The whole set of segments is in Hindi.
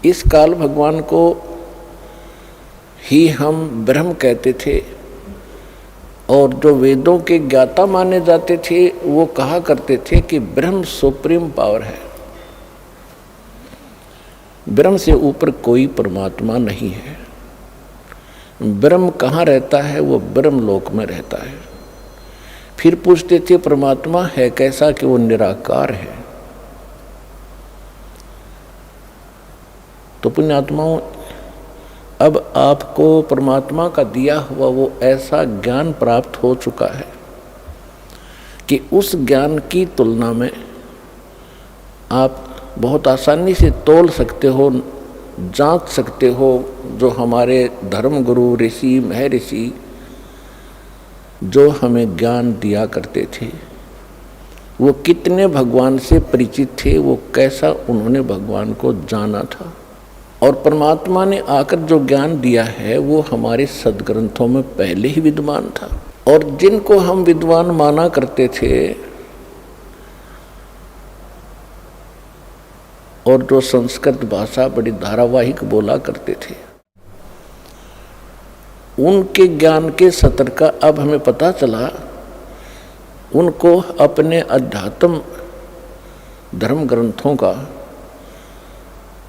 इस काल भगवान को ही हम ब्रह्म कहते थे, और जो वेदों के ज्ञाता माने जाते थे वो कहा करते थे कि ब्रह्म सुप्रीम पावर है, ब्रह्म से ऊपर कोई परमात्मा नहीं है। ब्रह्म कहाँ रहता है? वो ब्रह्म लोक में रहता है। फिर पूछते थे परमात्मा है कैसा? कि वो निराकार है। तो पुण्यात्माओं, अब आपको परमात्मा का दिया हुआ वो ऐसा ज्ञान प्राप्त हो चुका है कि उस ज्ञान की तुलना में आप बहुत आसानी से तोल सकते हो, जांच सकते हो। जो हमारे धर्म गुरु ऋषि महर्षि जो हमें ज्ञान दिया करते थे, वो कितने भगवान से परिचित थे, वो कैसा उन्होंने भगवान को जाना था। और परमात्मा ने आकर जो ज्ञान दिया है वो हमारे सदग्रंथों में पहले ही विद्यमान था। और जिनको हम विद्वान माना करते थे और जो संस्कृत भाषा बड़ी धारावाहिक बोला करते थे, उनके ज्ञान के सतर का अब हमें पता चला। उनको अपने अध्यात्म धर्म ग्रंथों का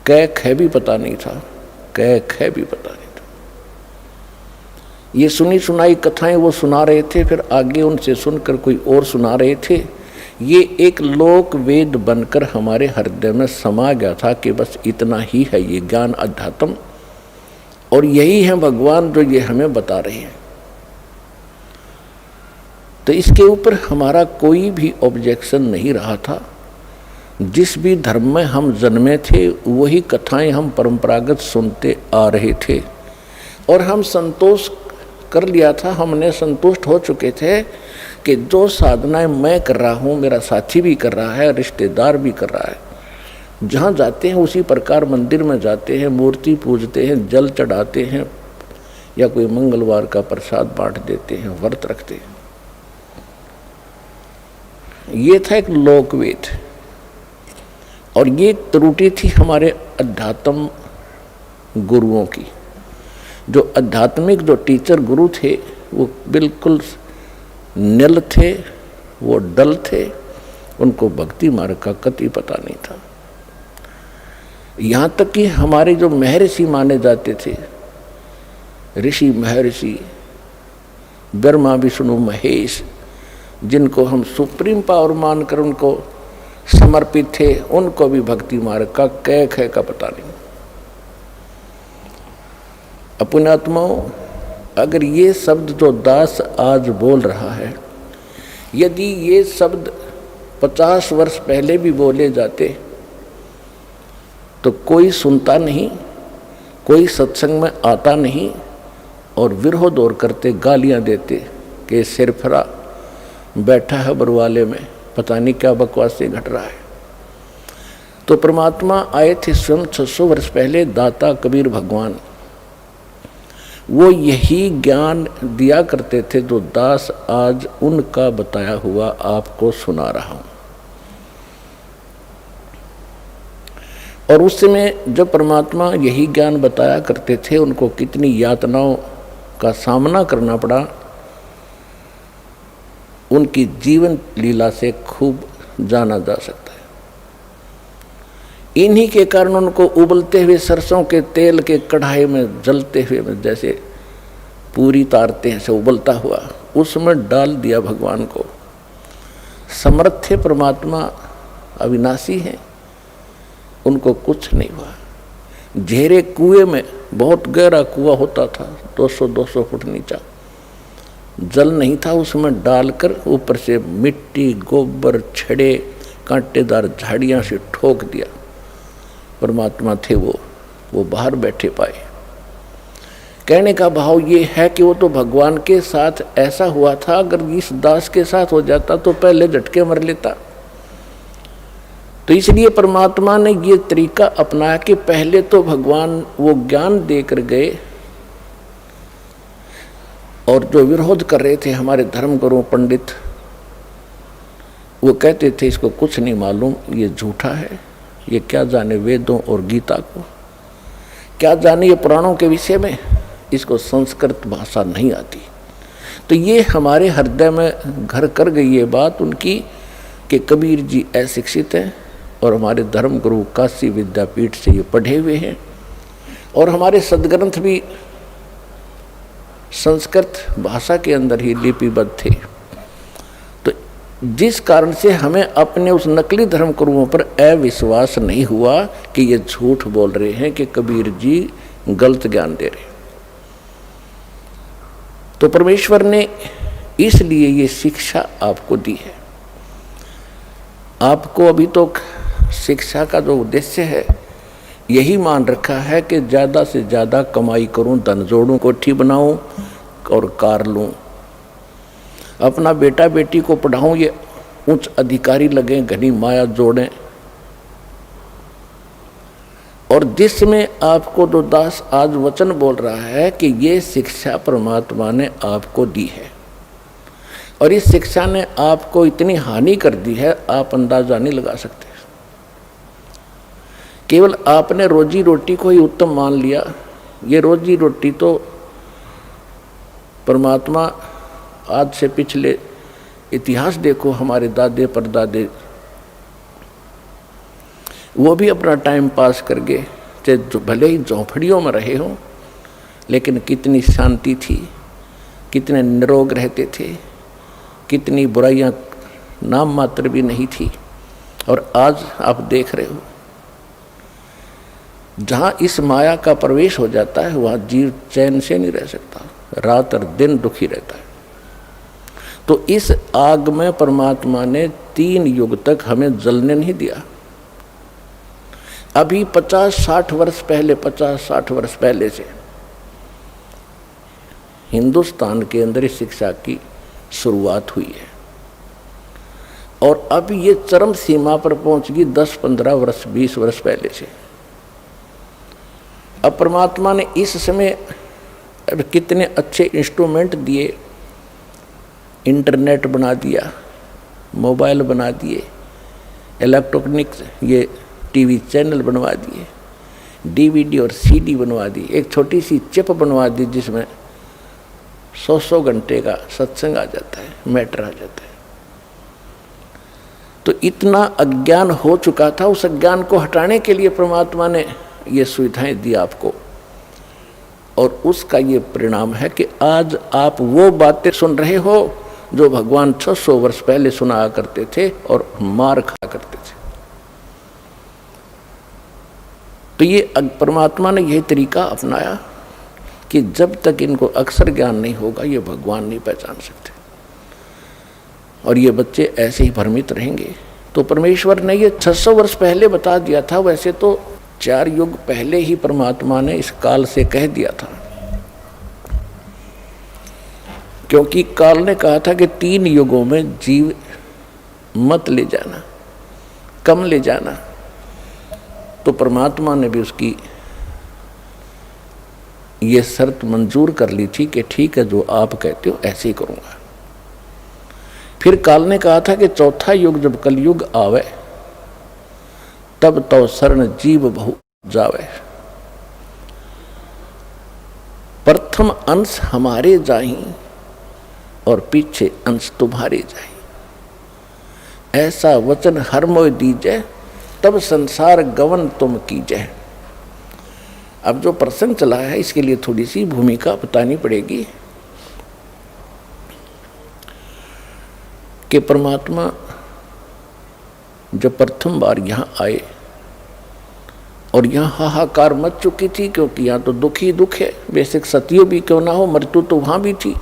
कै ख भी पता नहीं था, कै ख भी पता नहीं था। ये सुनी सुनाई कथाएं वो सुना रहे थे, फिर आगे उनसे सुनकर कोई और सुना रहे थे। ये एक लोक वेद बनकर हमारे हृदय में समा गया था कि बस इतना ही है ये ज्ञान अध्यात्म, और यही है भगवान जो ये हमें बता रहे हैं। तो इसके ऊपर हमारा कोई भी ऑब्जेक्शन नहीं रहा था। जिस भी धर्म में हम जन्मे थे वही कथाएं हम परंपरागत सुनते आ रहे थे, और हम संतोष कर लिया था। हमने संतुष्ट हो चुके थे कि जो साधनाएं मैं कर रहा हूँ, मेरा साथी भी कर रहा है, रिश्तेदार भी कर रहा है। जहाँ जाते हैं उसी प्रकार मंदिर में जाते हैं, मूर्ति पूजते हैं, जल चढ़ाते हैं, या कोई मंगलवार का प्रसाद बांट देते हैं, व्रत रखते हैं। ये था एक लोकवेद, और ये त्रुटि थी हमारे अध्यात्म गुरुओं की। जो आध्यात्मिक जो टीचर गुरु थे वो बिल्कुल निल थे, वो डल थे, उनको भक्ति मार्ग का कति पता नहीं था। यहाँ तक कि हमारे जो महर्षि माने जाते थे, ऋषि महर्षि ब्रह्मा विष्णु महेश, जिनको हम सुप्रीम पावर मानकर उनको समर्पित थे, उनको भी भक्ति मार्ग का कै ख का पता नहीं। पुण्यात्माओं, अगर ये शब्द जो दास आज बोल रहा है, यदि ये शब्द 50 वर्ष पहले भी बोले जाते तो कोई सुनता नहीं, कोई सत्संग में आता नहीं, और विरोध और करते, गालियां देते कि सिरफरा बैठा है बरवाले में, पता नहीं क्या बकवासें घट रहा है। तो परमात्मा आए थे स्वयं 600 वर्ष पहले, दाता कबीर भगवान। वो यही ज्ञान दिया करते थे जो दास आज उनका बताया हुआ आपको सुना रहा हूं। और उस समय जब परमात्मा यही ज्ञान बताया करते थे, उनको कितनी यातनाओं का सामना करना पड़ा, उनकी जीवन लीला से खूब जाना जा सकता है। इन्हीं के कारण उनको उबलते हुए सरसों के तेल के कढ़ाई में जलते हुए में जैसे पूरी तारते हैं से उबलता हुआ, उसमें डाल दिया भगवान को। समर्थ थे परमात्मा, अविनाशी हैं, उनको कुछ नहीं हुआ। घेरे कुएं में, बहुत गहरा कुआं होता था, 200-200 फुट नीचा, जल नहीं था, उसमें डालकर ऊपर से मिट्टी गोबर छड़े कांटेदार झाड़ियां से ठोक दिया। परमात्मा थे वो बाहर बैठे पाए। कहने का भाव ये है कि वो तो भगवान के साथ ऐसा हुआ था, अगर इस दास के साथ हो जाता तो पहले झटके मर लेता। तो इसलिए परमात्मा ने ये तरीका अपनाया कि पहले तो भगवान वो ज्ञान देकर गए, और जो विरोध कर रहे थे हमारे धर्म गुरु पंडित, वो कहते थे इसको कुछ नहीं मालूम, ये झूठा है, ये क्या जाने वेदों और गीता को। क्या जाने ये पुराणों के विषय में, इसको संस्कृत भाषा नहीं आती। तो ये हमारे हृदय में घर कर गई ये बात उनकी कि कबीर जी अशिक्षित हैं और हमारे धर्म गुरु काशी विद्यापीठ से ये पढ़े हुए हैं और हमारे सदग्रंथ भी संस्कृत भाषा के अंदर ही लिपिबद्ध थे। तो जिस कारण से हमें अपने उस नकली धर्म गुरुओं पर अविश्वास नहीं हुआ कि ये झूठ बोल रहे हैं कि कबीर जी गलत ज्ञान दे रहे हैं। तो परमेश्वर ने इसलिए ये शिक्षा आपको दी है। आपको अभी तो शिक्षा का जो उद्देश्य है यही मान रखा है कि ज़्यादा से ज़्यादा कमाई करूं, धन जोड़ूं, कोठी बनाऊं और कार लूं, अपना बेटा बेटी को पढ़ाऊं, ये उच्च अधिकारी लगें, घनी माया जोड़ें। और जिसमें आपको जो दास आज वचन बोल रहा है कि ये शिक्षा परमात्मा ने आपको दी है और इस शिक्षा ने आपको इतनी हानि कर दी है आप अंदाजा नहीं लगा सकते। केवल आपने रोजी रोटी को ही उत्तम मान लिया। ये रोजी रोटी तो परमात्मा आज से पिछले इतिहास देखो, हमारे दादे परदादे वो भी अपना टाइम पास करके चाहे भले ही झोंपड़ियों में रहे हों, लेकिन कितनी शांति थी, कितने निरोग रहते थे, कितनी बुराइयां नाम मात्र भी नहीं थी। और आज आप देख रहे हो जहाँ इस माया का प्रवेश हो जाता है वहाँ जीव चैन से नहीं रह सकता, रात और दिन दुखी रहता है। तो इस आग में परमात्मा ने 3 युग तक हमें जलने नहीं दिया। अभी 50-60 वर्ष पहले से हिंदुस्तान के अंदर इस शिक्षा की शुरुआत हुई है और अब ये चरम सीमा पर पहुंच गई 10-15 वर्ष 20 वर्ष पहले से। अब परमात्मा ने इस समय अब कितने अच्छे इंस्ट्रूमेंट दिए, इंटरनेट बना दिया, मोबाइल बना दिए, इलेक्ट्रॉनिक्स ये टीवी चैनल बनवा दिए, डीवीडी और सीडी बनवा दी, एक छोटी सी चिप बनवा दी जिसमें 100 घंटे का सत्संग आ जाता है, मैटर आ जाता है। तो इतना अज्ञान हो चुका था, उस अज्ञान को हटाने के लिए परमात्मा ने ये सुविधाएं दी आपको और उसका ये परिणाम है कि आज आप वो बातें सुन रहे हो जो भगवान 600 वर्ष पहले सुनाया करते थे और मार खाया करते थे। तो ये परमात्मा ने यही तरीका अपनाया कि जब तक इनको अक्षर ज्ञान नहीं होगा ये भगवान नहीं पहचान सकते और ये बच्चे ऐसे ही भ्रमित रहेंगे। तो परमेश्वर ने ये 600 वर्ष पहले बता दिया था, वैसे तो 4 युग पहले ही परमात्मा ने इस काल से कह दिया था, क्योंकि काल ने कहा था कि 3 युगों में जीव मत ले जाना, कम ले जाना। तो परमात्मा ने भी उसकी ये शर्त मंजूर कर ली थी कि ठीक है जो आप कहते हो ऐसे ही करूँगा। फिर काल ने कहा था कि 4था युग जब कलयुग आवे तब तो शरण जीव बहु जावे, प्रथम अंश हमारे जाही और पीछे अंश तुम्हारे जाही। ऐसा वचन हर मोय दीजै तब संसार गवन तुम कीजै। अब जो प्रसंग चला है इसके लिए थोड़ी सी भूमिका बतानी पड़ेगी कि परमात्मा जब प्रथम बार यहाँ आए और यहाँ हाहाकार मच चुकी थी, क्योंकि यहाँ तो दुख ही दुख है। बेशक सतयुग भी क्यों ना हो, मृत्यु तो वहाँ भी थी,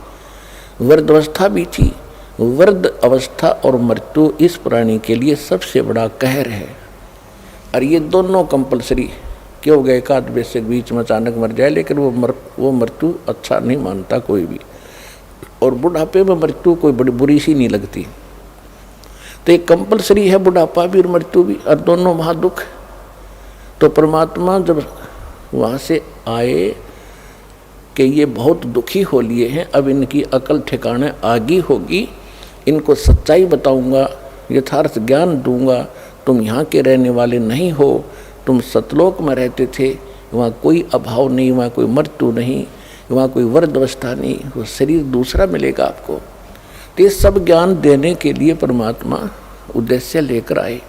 वृद्ध अवस्था भी थी। वृद्ध अवस्था और मृत्यु इस प्राणी के लिए सबसे बड़ा कहर है और ये दोनों कंपलसरी क्यों गए का बेशक बीच में अचानक मर जाए, लेकिन वो मृत्यु अच्छा नहीं मानता कोई भी, और बुढ़ापे में मृत्यु कोई बड़ी बुरी सी नहीं लगती। तो एक कंपलसरी है बुढ़ापा भी और मृत्यु भी, और दोनों महादुख। तो परमात्मा जब वहाँ से आए कि ये बहुत दुखी हो लिए हैं, अब इनकी अकल ठिकाने आगी होगी, इनको सच्चाई बताऊंगा, यथार्थ ज्ञान दूंगा। तुम यहाँ के रहने वाले नहीं हो, तुम सतलोक में रहते थे, वहाँ कोई अभाव नहीं, वहाँ कोई मृत्यु नहीं, वहाँ कोई वृद्धावस्था नहीं, वो शरीर दूसरा मिलेगा आपको। तो ये सब ज्ञान देने के लिए परमात्मा उद्देश्य लेकर आए।